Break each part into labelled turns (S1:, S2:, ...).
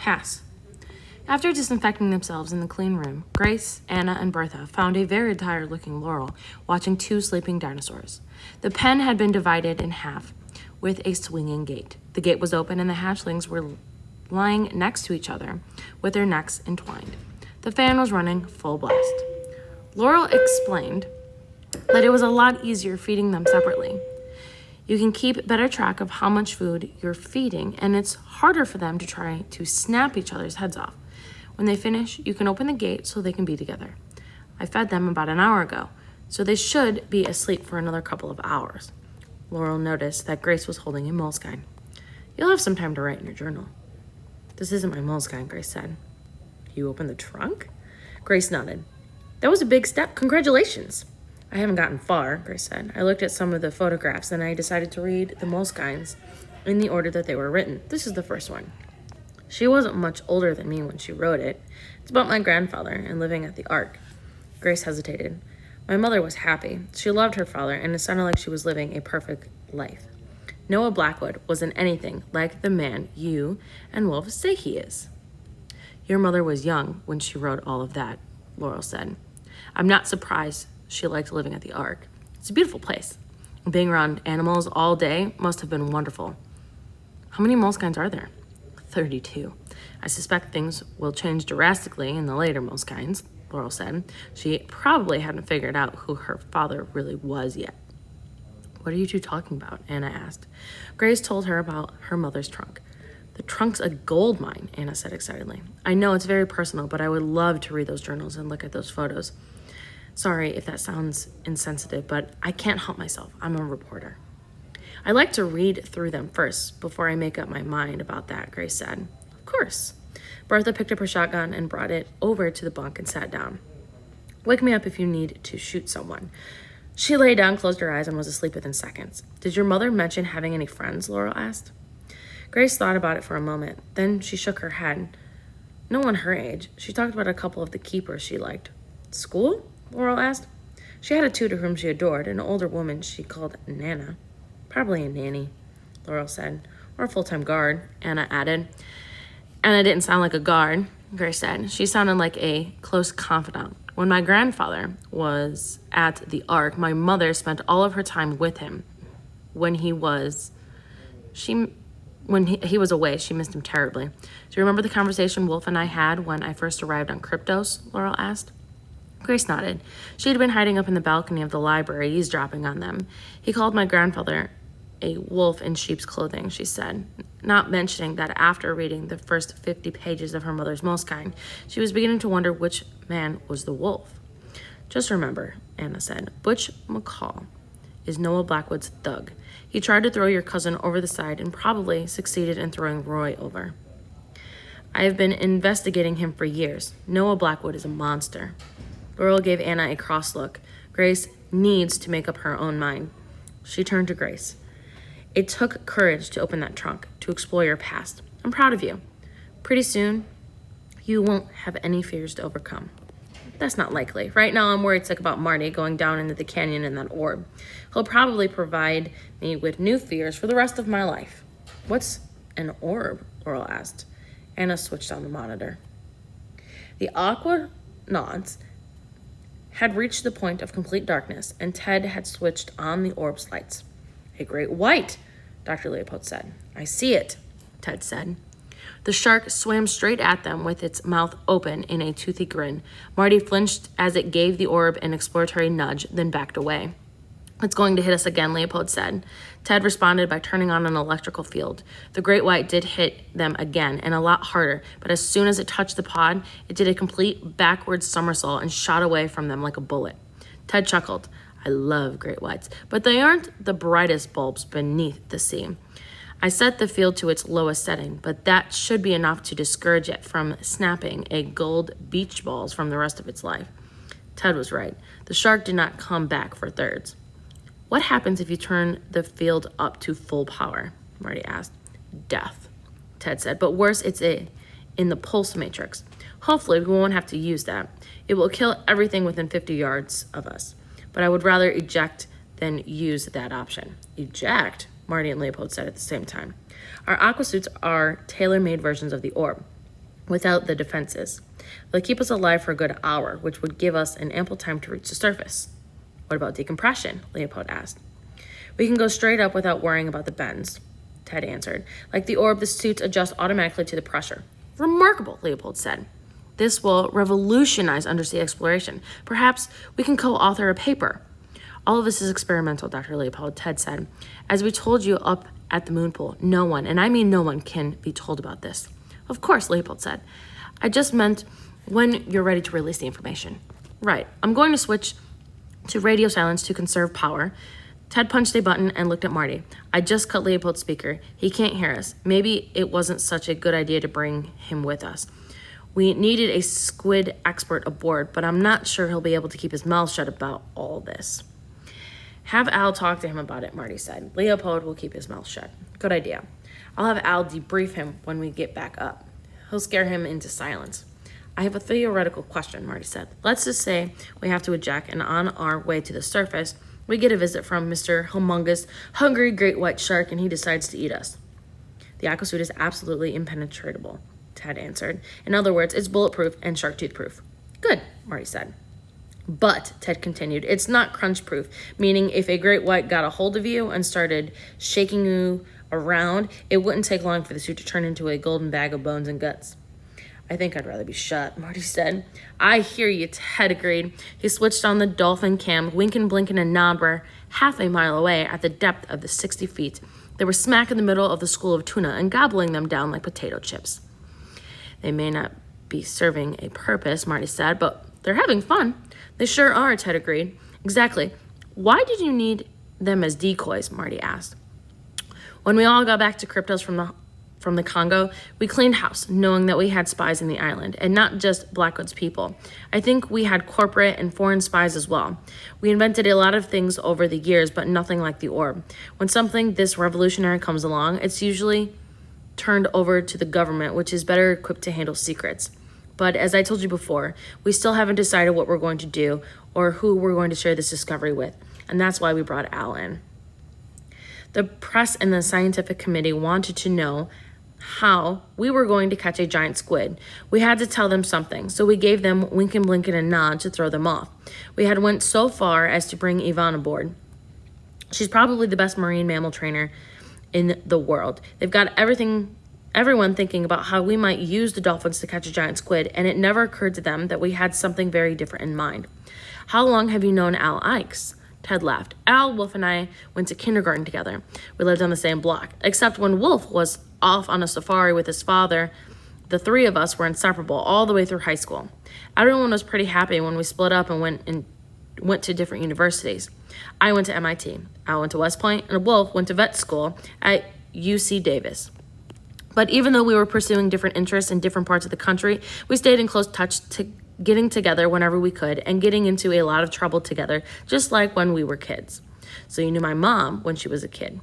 S1: Pass. After disinfecting themselves in the clean room, Grace, Anna, and Bertha found a very tired-looking Laurel watching two sleeping dinosaurs. The pen had been divided in half with a swinging gate. The gate was open and the hatchlings were lying next to each other with their necks entwined. The fan was running full blast. Laurel explained that it was a lot easier feeding them separately. You can keep better track of how much food you're feeding, and it's harder for them to try to snap each other's heads off. When they finish, you can open the gate so they can be together. I fed them about an hour ago, so they should be asleep for another couple of hours. Laurel noticed that Grace was holding a moleskine. You'll have some time to write in your journal. This isn't my moleskine, Grace said. You opened the trunk? Grace nodded. That was a big step. Congratulations. I haven't gotten far, Grace said. I looked at some of the photographs and I decided to read the moleskines in the order that they were written. This is the first one. She wasn't much older than me when she wrote it. It's about my grandfather and living at the Ark. Grace hesitated. My mother was happy. She loved her father, and it sounded like she was living a perfect life. Noah Blackwood wasn't anything like the man you and Wolf say he is. Your mother was young when she wrote all of that, Laurel said. I'm not surprised she liked living at the Ark. It's a beautiful place. Being around animals all day must have been wonderful. How many moleskines are there? 32. I suspect things will change drastically in the later moleskines, Laurel said. She probably hadn't figured out who her father really was yet. What are you two talking about? Anna asked. Grace told her about her mother's trunk. The trunk's a gold mine, Anna said excitedly. I know it's very personal, but I would love to read those journals and look at those photos. Sorry if that sounds insensitive, but I can't help myself. I'm a reporter. I like to read through them first before I make up my mind about that, Grace said. Of course. Bertha picked up her shotgun and brought it over to the bunk and sat down. Wake me up if you need to shoot someone. She lay down, closed her eyes, and was asleep within seconds. Did your mother mention having any friends? Laurel asked. Grace thought about it for a moment. Then she shook her head. No one her age. She talked about a couple of the keepers she liked. School? Laurel asked. She had a tutor whom she adored, an older woman she called Nana. Probably a nanny, Laurel said. Or a full-time guard, Anna added. Anna didn't sound like a guard, Grace said. She sounded like a close confidant. When my grandfather was at the Ark, my mother spent all of her time with him. When he was away, she missed him terribly. Do you remember the conversation Wolf and I had when I first arrived on Kryptos? Laurel asked. Grace nodded. She had been hiding up in the balcony of the library, eavesdropping on them. He called my grandfather a wolf in sheep's clothing, she said, not mentioning that after reading the first 50 pages of her mother's moleskine, she was beginning to wonder which man was the wolf. Just remember, Anna said, Butch McCall is Noah Blackwood's thug. He tried to throw your cousin over the side and probably succeeded in throwing Roy over. I have been investigating him for years. Noah Blackwood is a monster. Laurel gave Anna a cross look. Grace needs to make up her own mind. She turned to Grace. It took courage to open that trunk, to explore your past. I'm proud of you. Pretty soon, you won't have any fears to overcome. That's not likely. Right now, I'm worried sick about Marty going down into the canyon in that orb. He'll probably provide me with new fears for the rest of my life. What's an orb? Laurel asked. Anna switched on the monitor. The Aquanauts had reached the point of complete darkness, and Ted had switched on the orb's lights. A great white, Dr. Leopold said. I see it, Ted said. The shark swam straight at them with its mouth open in a toothy grin. Marty flinched as it gave the orb an exploratory nudge, then backed away. It's going to hit us again, Leopold said. Ted responded by turning on an electrical field. The great white did hit them again, and a lot harder, but as soon as it touched the pod, it did a complete backward somersault and shot away from them like a bullet. Ted chuckled. I love great whites, but they aren't the brightest bulbs beneath the sea. I set the field to its lowest setting, but that should be enough to discourage it from snapping a gold beach balls from the rest of its life. Ted was right. The shark did not come back for thirds. What happens if you turn the field up to full power? Marty asked. Death, Ted said, but worse, it's in the pulse matrix. Hopefully, we won't have to use that. It will kill everything within 50 yards of us. But I would rather eject than use that option. Eject? Marty and Leopold said at the same time. Our aquasuits are tailor-made versions of the orb. without the defenses. They'll keep us alive for a good hour, which would give us an ample time to reach the surface. What about decompression? Leopold asked. We can go straight up without worrying about the bends, Ted answered. Like the orb, the suits adjust automatically to the pressure. Remarkable, Leopold said. This will revolutionize undersea exploration. Perhaps we can co-author a paper. All of this is experimental, Dr. Leopold, Ted said. As we told you up at the moon pool, no one, and I mean no one, can be told about this. Of course, Leopold said. I just meant when you're ready to release the information. Right. I'm going to switch to radio silence to conserve power. Ted punched a button and looked at Marty. I just cut Leopold's speaker. He can't hear us. Maybe it wasn't such a good idea to bring him with us. We needed a squid expert aboard, but I'm not sure he'll be able to keep his mouth shut about all this. Have Al talk to him about it, Marty said. Leopold will keep his mouth shut. Good idea. I'll have Al debrief him when we get back up. He'll scare him into silence. I have a theoretical question, Marty said. Let's just say we have to eject, and on our way to the surface, we get a visit from Mr. Humongous, hungry great white shark, and he decides to eat us. The aquasuit is absolutely impenetrable, Ted answered. In other words, it's bulletproof and shark tooth proof. Good, Marty said. But, Ted continued, it's not crunch proof, meaning if a great white got a hold of you and started shaking you around, it wouldn't take long for the suit to turn into a golden bag of bones and guts. I think I'd rather be shot, Marty said. I hear you, Ted agreed. He switched on the dolphin cam. Wink and Blink and Nod were half a mile away at the depth of the 60 feet. They were smack in the middle of the school of tuna and gobbling them down like potato chips. They may not be serving a purpose, Marty said, but they're having fun. They sure are, Ted agreed. Exactly. Why did you need them as decoys, Marty asked. When we all got back to Cryptos from the Congo, we cleaned house, knowing that we had spies in the island, and not just Blackwood's people. I think we had corporate and foreign spies as well. We invented a lot of things over the years, but nothing like the orb. When something this revolutionary comes along, it's usually turned over to the government, which is better equipped to handle secrets. But as I told you before, we still haven't decided what we're going to do or who we're going to share this discovery with, and that's why we brought Al in. The press and the scientific committee wanted to know how we were going to catch a giant squid. We had to tell them something, so we gave them Wink and Blink and a Nod to throw them off. We had went so far as to bring Yvonne aboard. She's probably the best marine mammal trainer in the world. They've got everyone thinking about how we might use the dolphins to catch a giant squid, and it never occurred to them that we had something very different in mind. How long have you known Al Ikes? Ted laughed. Al, Wolf, and I went to kindergarten together. We lived on the same block, except when Wolf was off on a safari with his father, the three of us were inseparable all the way through high school. Everyone was pretty happy when we split up and went to different universities. I went to MIT, Al went to West Point, and Wolf went to vet school at UC Davis. But even though we were pursuing different interests in different parts of the country, we stayed in close touch, getting together whenever we could and getting into a lot of trouble together, just like when we were kids. So you knew my mom when she was a kid.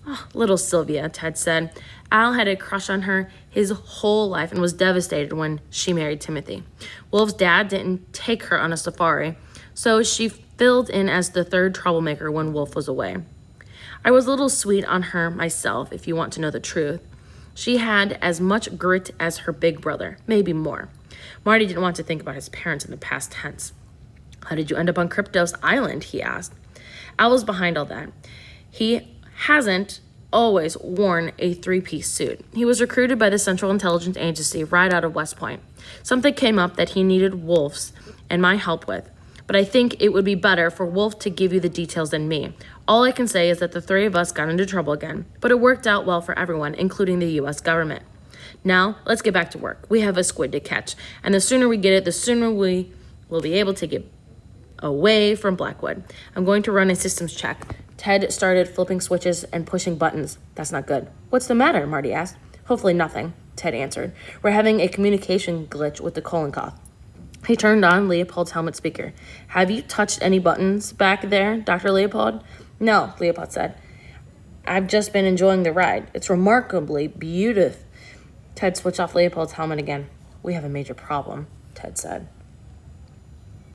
S1: Oh, little Sylvia, Ted said. Al had a crush on her his whole life and was devastated when she married Timothy. Wolf's dad didn't take her on a safari, so she filled in as the third troublemaker when Wolf was away. I was a little sweet on her myself, if you want to know the truth. She had as much grit as her big brother, maybe more. Marty didn't want to think about his parents in the past tense. How did you end up on Cryptos Island, he asked. Al was behind all that. He hasn't always worn a three-piece suit. He was recruited by the Central Intelligence Agency right out of West Point. Something came up that he needed Wolf's and my help with, but I think it would be better for Wolf to give you the details than me. All I can say is that the three of us got into trouble again, but it worked out well for everyone, including the U.S. government. Now, let's get back to work. We have a squid to catch, and the sooner we get it, the sooner we will be able to get away from Blackwood. I'm going to run a systems check. Ted started flipping switches and pushing buttons. That's not good. What's the matter? Marty asked. Hopefully nothing, Ted answered. We're having a communication glitch with the colon cough. He turned on Leopold's helmet speaker. Have you touched any buttons back there, Dr. Leopold? No, Leopold said. I've just been enjoying the ride. It's remarkably beautiful. Ted switched off Leopold's helmet again. We have a major problem, Ted said.